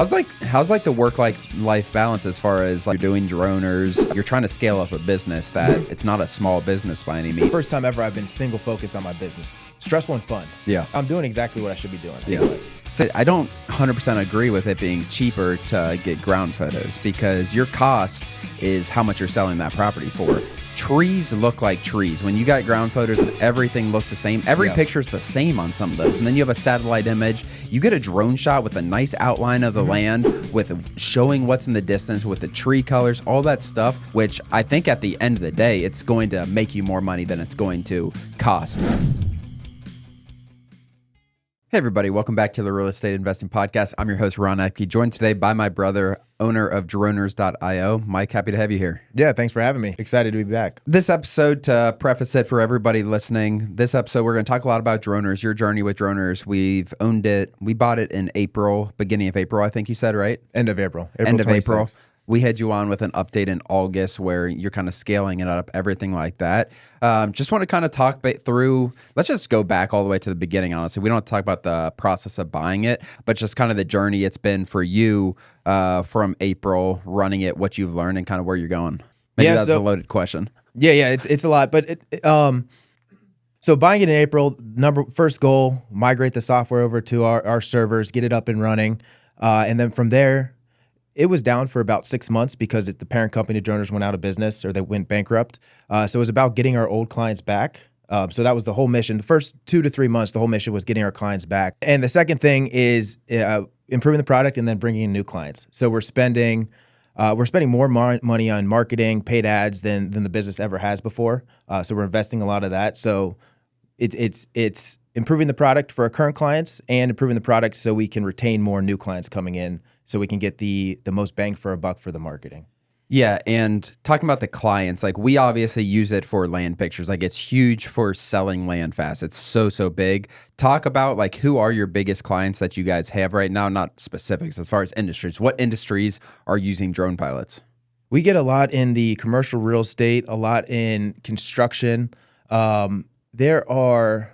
How's the work-life balance as far as like you're doing droners, you're trying to scale up a business that it's not a small business by any means. First time ever I've been single focused on my business. Stressful and fun. Yeah. I'm doing exactly what I should be doing. Yeah. So I don't 100% agree with it being cheaper to get ground photos because your cost is how much you're selling that property for. Trees look like trees. When you got ground photos and everything looks the same, every picture is the same on some of those. And then you have a satellite image. You get a drone shot with a nice outline of the land, with showing what's in the distance, with the tree colors, all that stuff, which I think at the end of the day, it's going to make you more money than it's going to cost. Hey everybody, welcome back to the Real Estate Investing Podcast. I'm your host, Ron Apke, joined today by my brother, owner of Droners.io. Mike, happy to have you here. Yeah, thanks for having me. Excited to be back. This episode, to preface it for everybody listening, this episode we're going to talk a lot about Droners, your journey with Droners. We've owned it. We bought it in April, beginning of April, I think you said, right? End of April. End of 26th. April. We had you on with an update in August where you're kind of scaling it up, everything like that. Just want to kind of talk through, let's just go back all the way to the beginning, honestly. We don't have to talk about the process of buying it, but just kind of the journey it's been for you from April, running it, what you've learned, and kind of where you're going. Maybe that's a loaded question. Yeah, it's a lot. But so buying it in April, first goal, migrate the software over to our servers, get it up and running. And then from there, it was down for about 6 months because the parent company, Droners, went out of business or they went bankrupt. So it was about getting our old clients back. So that was the whole mission. The first 2 to 3 months, the whole mission was getting our clients back. And the second thing is improving the product and then bringing in new clients. So we're spending more money on marketing, paid ads than the business ever has before. So we're investing a lot of that. So it's improving the product for our current clients and improving the product so we can retain more new clients coming in, so we can get the most bang for a buck for the marketing. Yeah, and talking about the clients, like we obviously use it for land pictures. Like it's huge for selling land fast. It's so big. Talk about like who are your biggest clients that you guys have right now, not specifics as far as industries. What industries are using drone pilots? We get a lot in the commercial real estate, a lot in construction. There are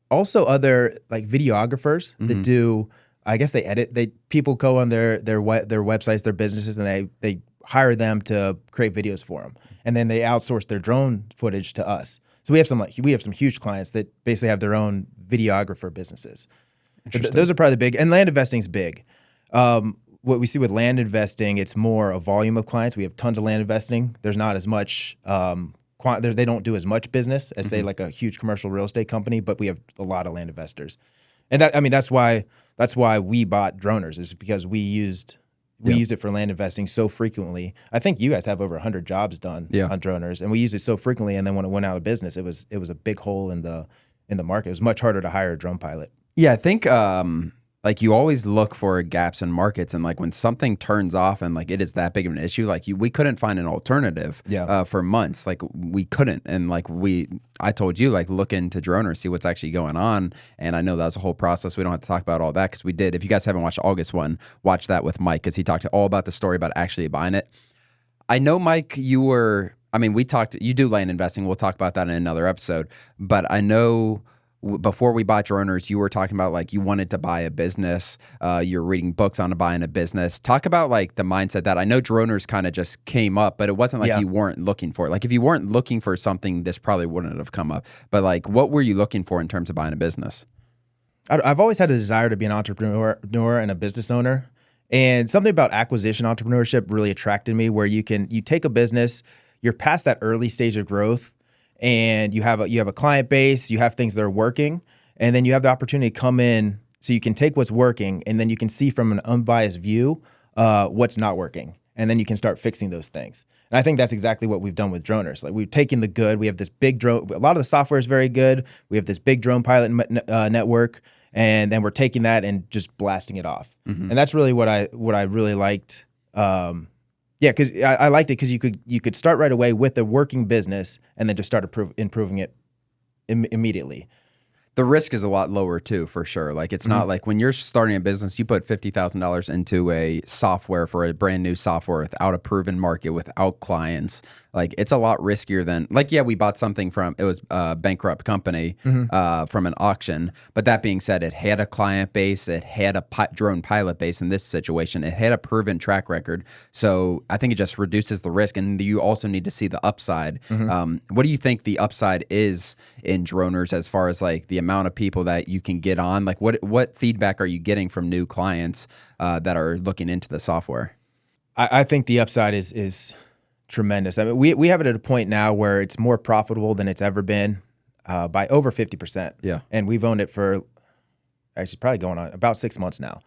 also other like videographers that do, I guess they edit. People go on their websites, their businesses, and they hire them to create videos for them, and then they outsource their drone footage to us. So we have some huge clients that basically have their own videographer businesses. Those are probably the big. And land investing is big. What we see with land investing, it's more a volume of clients. We have tons of land investing. There's not as much. They don't do as much business as say like a huge commercial real estate company, but we have a lot of land investors, and that's why we bought Droners, is because we used it for land investing so frequently. I think you guys have over 100 jobs done on Droners, and we used it so frequently. And then when it went out of business, it was a big hole in the market. It was much harder to hire a drone pilot. Yeah, I think like you always look for gaps in markets, and like when something turns off and like it is that big of an issue, like we couldn't find an alternative for months. Like we couldn't, and like I told you, like look into Droners, see what's actually going on. And I know that was a whole process. We don't have to talk about all that because we did. If you guys haven't watched August one, watch that with Mike because he talked all about the story about actually buying it. I know, Mike, we talked, you do land investing. We'll talk about that in another episode, but I know before we bought Droners, you were talking about like you wanted to buy a business. You're reading books on buying a business. Talk about like the mindset that I know Droners kind of just came up, but it wasn't like you weren't looking for it. Like if you weren't looking for something, this probably wouldn't have come up. But like, what were you looking for in terms of buying a business? I've always had a desire to be an entrepreneur and a business owner, and something about acquisition entrepreneurship really attracted me. Where you take a business, you're past that early stage of growth, and you have a client base, you have things that are working, and then you have the opportunity to come in so you can take what's working, and then you can see from an unbiased view what's not working, and then you can start fixing those things. And I think that's exactly what we've done with Droners. Like we've taken the good, we have this big drone, a lot of the software is very good, we have this big drone pilot network, and then we're taking that and just blasting it off. And that's really what I really liked. Yeah, because I liked it because you could start right away with a working business and then just start improving it immediately. The risk is a lot lower too, for sure. Like it's not like when you're starting a business, you put $50,000 into a software for a brand new software without a proven market, without clients. Like it's a lot riskier than like, yeah, we bought something from, it was a bankrupt company from an auction. But that being said, it had a client base, it had a drone pilot base in this situation, it had a proven track record. So I think it just reduces the risk. And you also need to see the upside. What do you think the upside is in droners as far as like the amount of people that you can get on? Like what feedback are you getting from new clients that are looking into the software? I think the upside is tremendous. I mean, we have it at a point now where it's more profitable than it's ever been by over 50%. Yeah. And we've owned it for actually probably going on about 6 months now.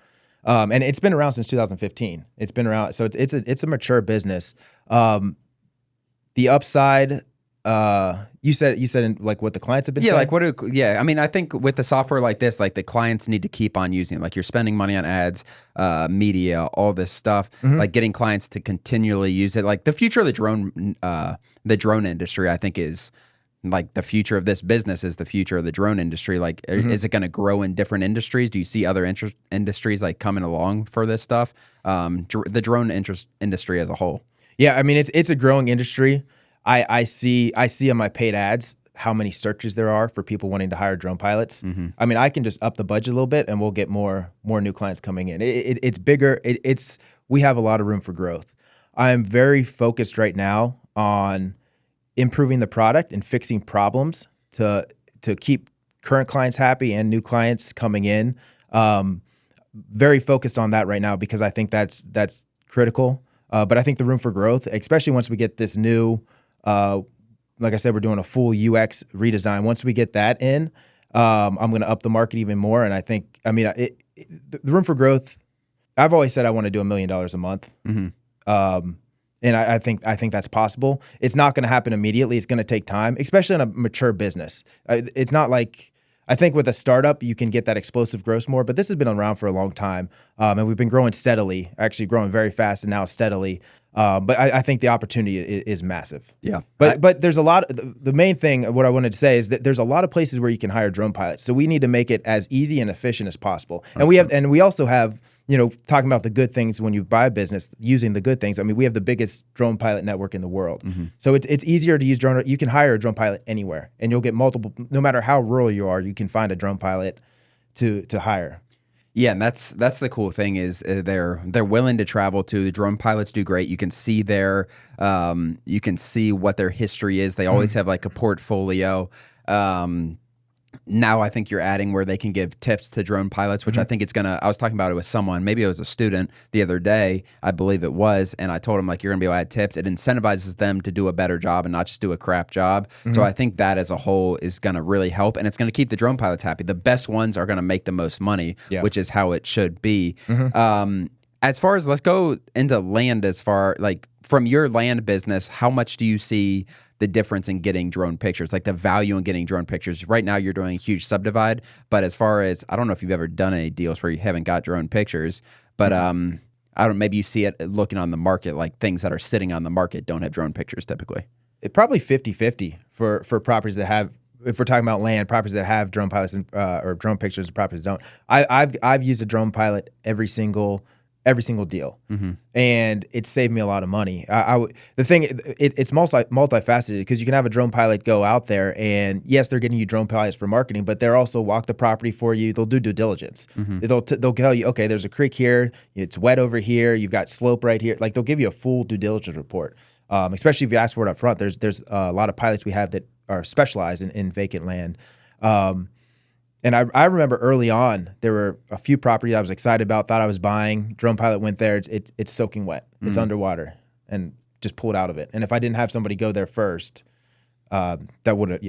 And it's been around since 2015. It's been around. So it's a mature business. The upside, you said in like what the clients have been saying? Yeah, I mean, I think with the software like this, like the clients need to keep on using it. Like you're spending money on ads, media, all this stuff, like getting clients to continually use it. Like the future of the drone industry, I think is like the future of this business is the future of the drone industry. Like, is it going to grow in different industries? Do you see other industries like coming along for this stuff? The drone industry as a whole. Yeah, I mean, it's a growing industry. I see on my paid ads how many searches there are for people wanting to hire drone pilots. I mean, I can just up the budget a little bit and we'll get more new clients coming in. It's bigger. We have a lot of room for growth. I'm very focused right now on improving the product and fixing problems to keep current clients happy and new clients coming in. Very focused on that right now because I think that's critical. But I think the room for growth, especially once we get this new, like I said, we're doing a full UX redesign. Once we get that in, I'm going to up the market even more. And I think, I mean, the room for growth, I've always said I want to do $1 million a month. And I think that's possible. It's not going to happen immediately. It's going to take time, especially in a mature business. It's not like, I think with a startup, you can get that explosive growth more, but this has been around for a long time. And we've been growing steadily, actually growing very fast and now steadily. But I think the opportunity is massive. Yeah. But there's a lot, the main thing, what I wanted to say is that there's a lot of places where you can hire drone pilots. So we need to make it as easy and efficient as possible. And we also have, talking about the good things when you buy a business, using the good things. I mean, we have the biggest drone pilot network in the world. So it's easier to use drone. You can hire a drone pilot anywhere and you'll get multiple, no matter how rural you are, you can find a drone pilot to hire. Yeah, and that's the cool thing is they're willing to travel to. The drone pilots do great. You can see you can see what their history is. They always have like a portfolio. Now I think you're adding where they can give tips to drone pilots, which I think I was talking about it with someone, maybe it was a student the other day, I believe it was, and I told him like, you're gonna be able to add tips. It incentivizes them to do a better job and not just do a crap job. So I think that as a whole is gonna really help, and it's gonna keep the drone pilots happy. The best ones are gonna make the most money, which is how it should be. As far as, let's go into land, as far like from your land business, how much do you see the difference in getting drone pictures, like the value in getting drone pictures? Right now you're doing a huge subdivide, but as far as, I don't know if you've ever done any deals where you haven't got drone pictures, but maybe you see it looking on the market, like things that are sitting on the market don't have drone pictures typically. It probably 50-50 for properties that have, if we're talking about land, properties that have drone pilots and, or drone pictures and properties don't. I've used a drone pilot every single deal, and it saved me a lot of money. The thing, it's multifaceted because you can have a drone pilot go out there and yes, they're getting you drone pilots for marketing, but they'll also walk the property for you. They'll do due diligence. They'll tell you, okay, there's a creek here, it's wet over here, you've got slope right here. Like they'll give you a full due diligence report. Especially if you ask for it up front. There's a lot of pilots we have that are specialized in vacant land. And I remember early on, there were a few properties I was excited about, thought I was buying. Drone pilot went there. It's soaking wet. It's underwater, and just pulled out of it. And if I didn't have somebody go there first, that would have,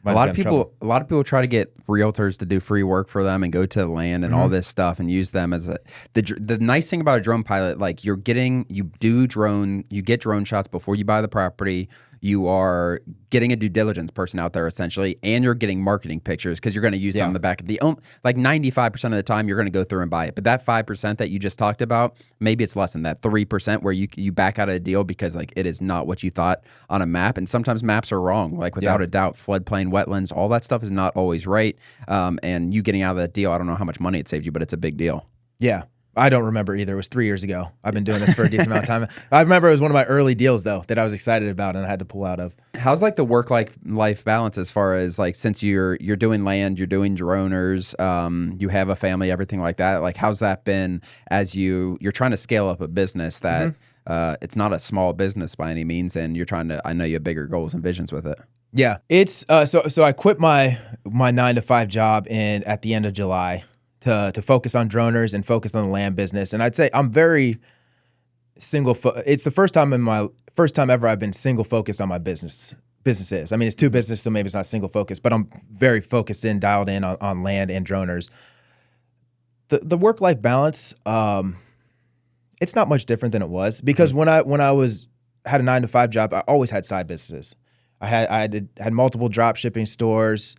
a lot of people try to get realtors to do free work for them and go to the land and all this stuff and use them as the nice thing about a drone pilot, like you get drone shots before you buy the property. you are getting a due diligence person out there essentially, and you're getting marketing pictures because you're going to use them in the back of the like 95% of the time you're going to go through and buy it. But that 5% that you just talked about, maybe it's less than that 3% where you back out of a deal because like it is not what you thought on a map. And sometimes maps are wrong, like without a doubt. Floodplain, wetlands, all that stuff is not always right. And you getting out of that deal, I don't know how much money it saved you, but it's a big deal. Yeah. I don't remember either. It was 3 years ago. I've been doing this for a decent amount of time. I remember it was one of my early deals though that I was excited about and I had to pull out of. How's like the work-life balance as far as like since you're doing land, you're doing droners, you have a family, everything like that. Like how's that been as you're trying to scale up a business that it's not a small business by any means, and you're trying to, I know you have bigger goals and visions with it. Yeah, it's so I quit my 9-to-5 job at the end of July to focus on droners and focus on the land business. And I'd say I'm very it's the first time ever I've been single focused on my businesses. I mean, it's two businesses, so maybe it's not single focused, but I'm very focused dialed in on land and droners. The work-life balance, it's not much different than it was because when I had a 9-to-5 job, I always had side businesses. I had multiple drop shipping stores.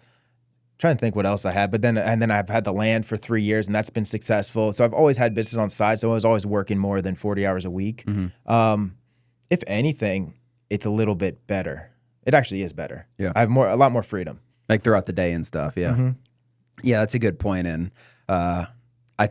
Trying to think what else I had, but then I've had the land for 3 years, and that's been successful. So I've always had business on the side. So I was always working more than 40 hours a week. If anything, it's a little bit better. It actually is better. Yeah, I have a lot more freedom, like throughout the day and stuff. Yeah, yeah, that's a good point. And I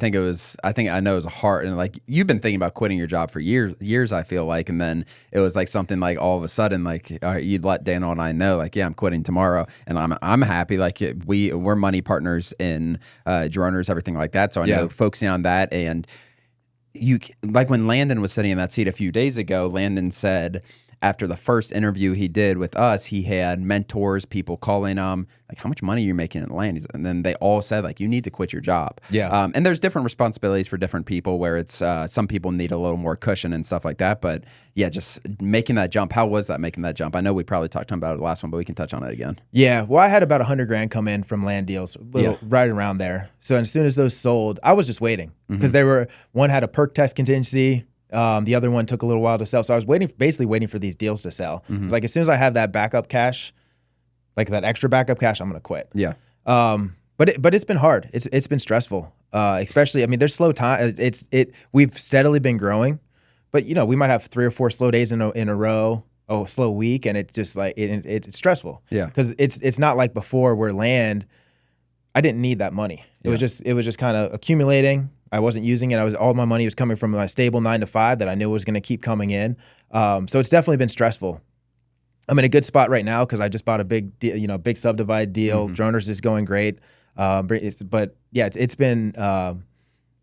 know it was hard, and like you've been thinking about quitting your job for years. I feel like, and then it was like something like all of a sudden, like you'd let Daniel and I know, like, yeah, I'm quitting tomorrow, and I'm happy. Like we're money partners in droners, everything like that. So I know focusing on that, and you like when Landon was sitting in that seat a few days ago, Landon said, after the first interview he did with us, he had mentors, people calling him, like, how much money are you making in land? And then they all said, like, you need to quit your job. Yeah. And there's different responsibilities for different people where it's some people need a little more cushion and stuff like that. But yeah, just making that jump. How was that making that jump? I know we probably talked about it the last one, but we can touch on it again. Yeah. Well, I had about $100,000 come in from land deals, right around there. So as soon as those sold, I was just waiting because one had a perk test contingency. The other one took a little while to sell. So I was basically waiting for these deals to sell. It's like, as soon as I have that backup cash, like that extra backup cash, I'm going to quit. Yeah. But it's been hard. It's been stressful. Especially, I mean, there's slow time. We've steadily been growing, but you know, we might have 3 or 4 slow days in a row, a slow week. And it just like, it's stressful. Yeah. Cause it's not like before where land, I didn't need that money. It was just kind of accumulating. I wasn't using it. All my money was coming from my stable 9-to-5 that I knew was going to keep coming in. So it's definitely been stressful. I'm in a good spot right now because I just bought a big subdivide deal. Droners is going great. But yeah, it's been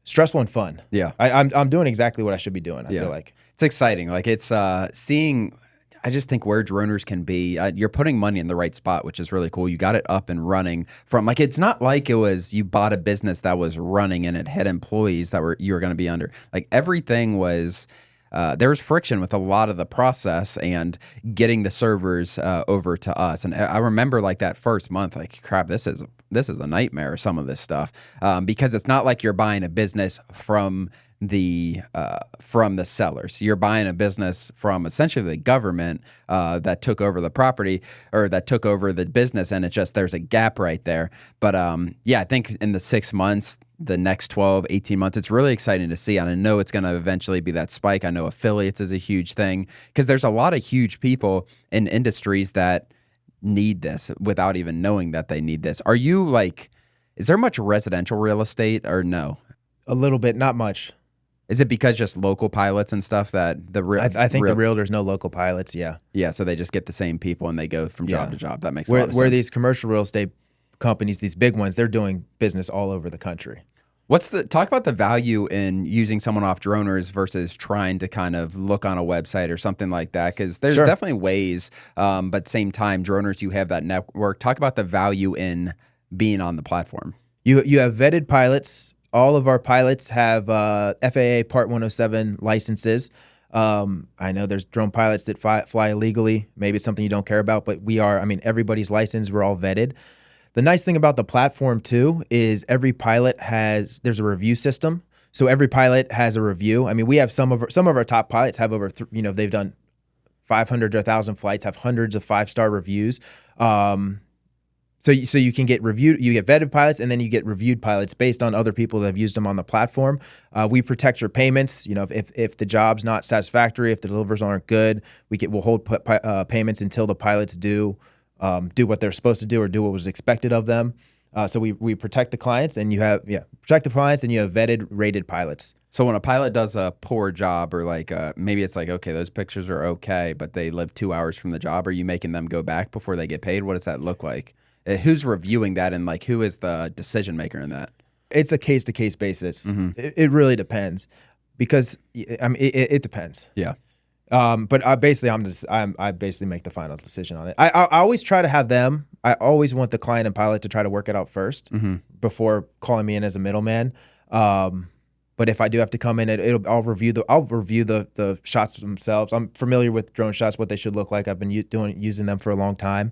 stressful and fun. Yeah, I'm doing exactly what I should be doing. I feel like it's exciting. Like it's seeing. I just think where droners can be, you're putting money in the right spot, which is really cool. You got it up and running from like, it's not like it was, you bought a business that was running and it had employees that you were going to be under. Like everything was, there was friction with a lot of the process and getting the servers over to us. And I remember like that first month, like crap, this is a nightmare, some of this stuff, because it's not like you're buying a business from the sellers. You're buying a business from essentially the government that took over the property or that took over the business, and there's a gap right there. But yeah, I think in the 6 months, the next 12, 18 months, it's really exciting to see. And I know it's going to eventually be that spike. I know affiliates is a huge thing because there's a lot of huge people in industries that need this without even knowing that they need this. Are you like, is there much residential real estate or no? A little bit, not much. Is it because just local pilots and stuff that I think the realtors know local pilots, yeah. Yeah, so they just get the same people and they go from job to job. That makes a lot of sense. Where these commercial real estate companies, these big ones, they're doing business all over the country. Talk about the value in using someone off droners versus trying to kind of look on a website or something like that? Because there's definitely ways, but at the same time, droners, you have that network. Talk about the value in being on the platform. You have vetted pilots. All of our pilots have FAA Part 107 licenses. I know there's drone pilots that fly illegally. Maybe it's something you don't care about, but everybody's licensed. We're all vetted. The nice thing about the platform too is every pilot there's a review system. So every pilot has a review. I mean, we have some of our top pilots have over, they've done 500 to 1,000 flights, have hundreds of 5-star reviews. So you can get reviewed, you get vetted pilots, and then you get reviewed pilots based on other people that have used them on the platform. We protect your payments. You know, if the job's not satisfactory, if the delivers aren't good, we'll hold payments until the pilots do what they're supposed to do or do what was expected of them. So we protect the clients, and you have protect the clients, and you have vetted, rated pilots. So when a pilot does a poor job, or like maybe it's like, okay, those pictures are okay, but they live 2 hours from the job, are you making them go back before they get paid? What does that look like? Who's reviewing that, and like who is the decision maker in that? It's a case-to-case basis. It really depends, because I mean it depends. Yeah. But I basically make the final decision on it. I always try to have them. I always want the client and pilot to try to work it out first before calling me in as a middleman. But if I do have to come in, I'll review the shots themselves. I'm familiar with drone shots, what they should look like. I've been using them for a long time.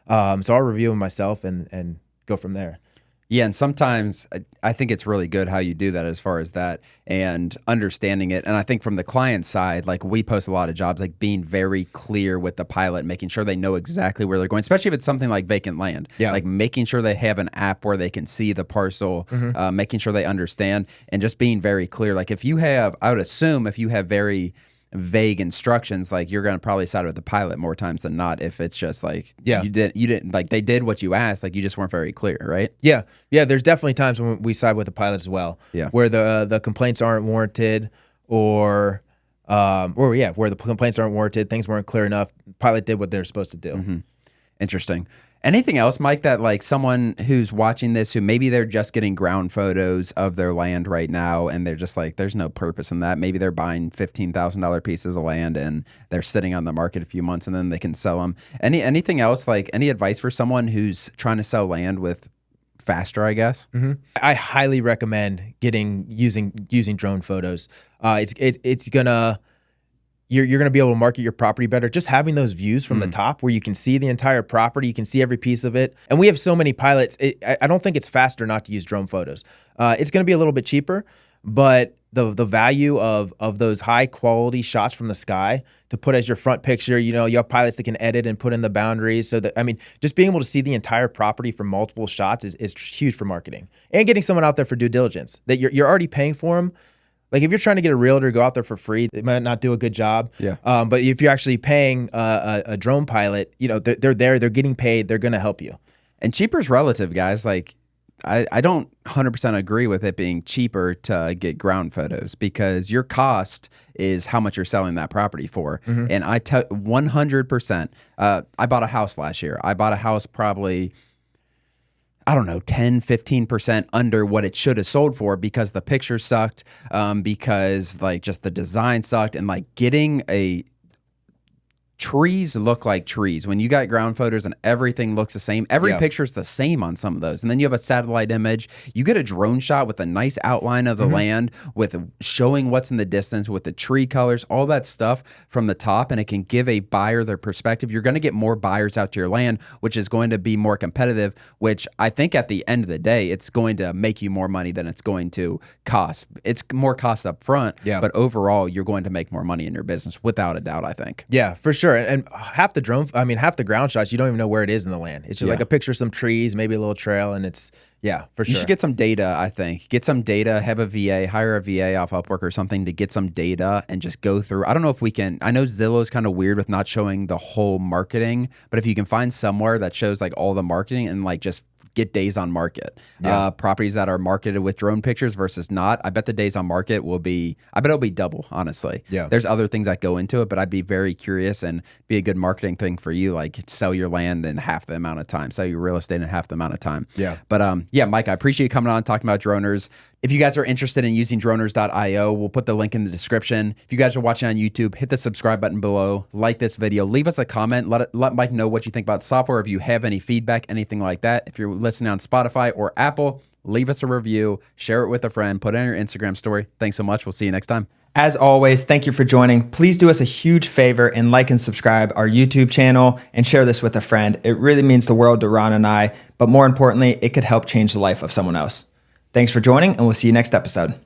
So I'll review them myself and go from there. Yeah, and sometimes I think it's really good how you do that as far as that and understanding it. And I think from the client side, like we post a lot of jobs, like being very clear with the pilot, making sure they know exactly where they're going, especially if it's something like vacant land. Yeah. Like making sure they have an app where they can see the parcel, making sure they understand, and just being very clear. Like if you have, I would assume if you have very vague instructions, like you're going to probably side with the pilot more times than not if it's just like you didn't like they did what you asked, like you just weren't very clear, right? Yeah there's definitely times when we side with the pilot as well, where the complaints aren't warranted, or where the complaints aren't warranted, things weren't clear enough, pilot did what they're supposed to do. Interesting. Anything else, Mike, that like someone who's watching this, who maybe they're just getting ground photos of their land right now, and they're just like, there's no purpose in that. Maybe they're buying $15,000 pieces of land and they're sitting on the market a few months and then they can sell them. Anything else, like any advice for someone who's trying to sell land with faster, I guess? I highly recommend using drone photos. You're gonna be able to market your property better. Just having those views from the top, where you can see the entire property, you can see every piece of it. And we have so many pilots. I don't think it's faster not to use drone photos. It's gonna be a little bit cheaper, but the value of those high quality shots from the sky to put as your front picture, you have pilots that can edit and put in the boundaries. So that, I mean, just being able to see the entire property from multiple shots is huge for marketing, and getting someone out there for due diligence that you're already paying for them. Like if you're trying to get a realtor to go out there for free, they might not do a good job. Yeah. But if you're actually paying a drone pilot, they're there, they're getting paid, they're going to help you. And cheaper is relative, guys. Like I don't 100% agree with it being cheaper to get ground photos, because your cost is how much you're selling that property for. And 100%. I bought a house last year. I bought a house probably, I don't know, 10, 15% under what it should have sold for, because the picture sucked, because like just the design sucked, and like getting trees look like trees. When you got ground photos and everything looks the same, every picture's the same on some of those. And then you have a satellite image, you get a drone shot with a nice outline of the land, with showing what's in the distance, with the tree colors, all that stuff from the top, and it can give a buyer their perspective. You're going to get more buyers out to your land, which is going to be more competitive, which I think at the end of the day, it's going to make you more money than it's going to cost. It's more cost up front, but overall, you're going to make more money in your business without a doubt, I think. Yeah, for sure. And half the ground shots, you don't even know where it is in the land. It's just like a picture of some trees, maybe a little trail, and it's, for sure. You should get some data, I think. Get some data, have a VA, hire a VA off Upwork or something to get some data and just go through. I don't know if we can, I know Zillow's kind of weird with not showing the whole marketing, but if you can find somewhere that shows like all the marketing and like just get days on market. Properties that are marketed with drone pictures versus not. I bet the days on market will be, I bet it'll be double, honestly. Yeah. There's other things that go into it, but I'd be very curious, and be a good marketing thing for you, like sell your land in half the amount of time, sell your real estate in half the amount of time. Yeah. But Mike, I appreciate you coming on and talking about droners. If you guys are interested in using droners.io, we'll put the link in the description. If you guys are watching on YouTube, hit the subscribe button below, like this video, leave us a comment, let Mike know what you think about software, if you have any feedback, anything like that. If you're listening on Spotify or Apple, leave us a review, share it with a friend, put it on your Instagram story. Thanks so much. We'll see you next time. As always, thank you for joining. Please do us a huge favor and like and subscribe our YouTube channel and share this with a friend. It really means the world to Ron and I, but more importantly, it could help change the life of someone else. Thanks for joining, and we'll see you next episode.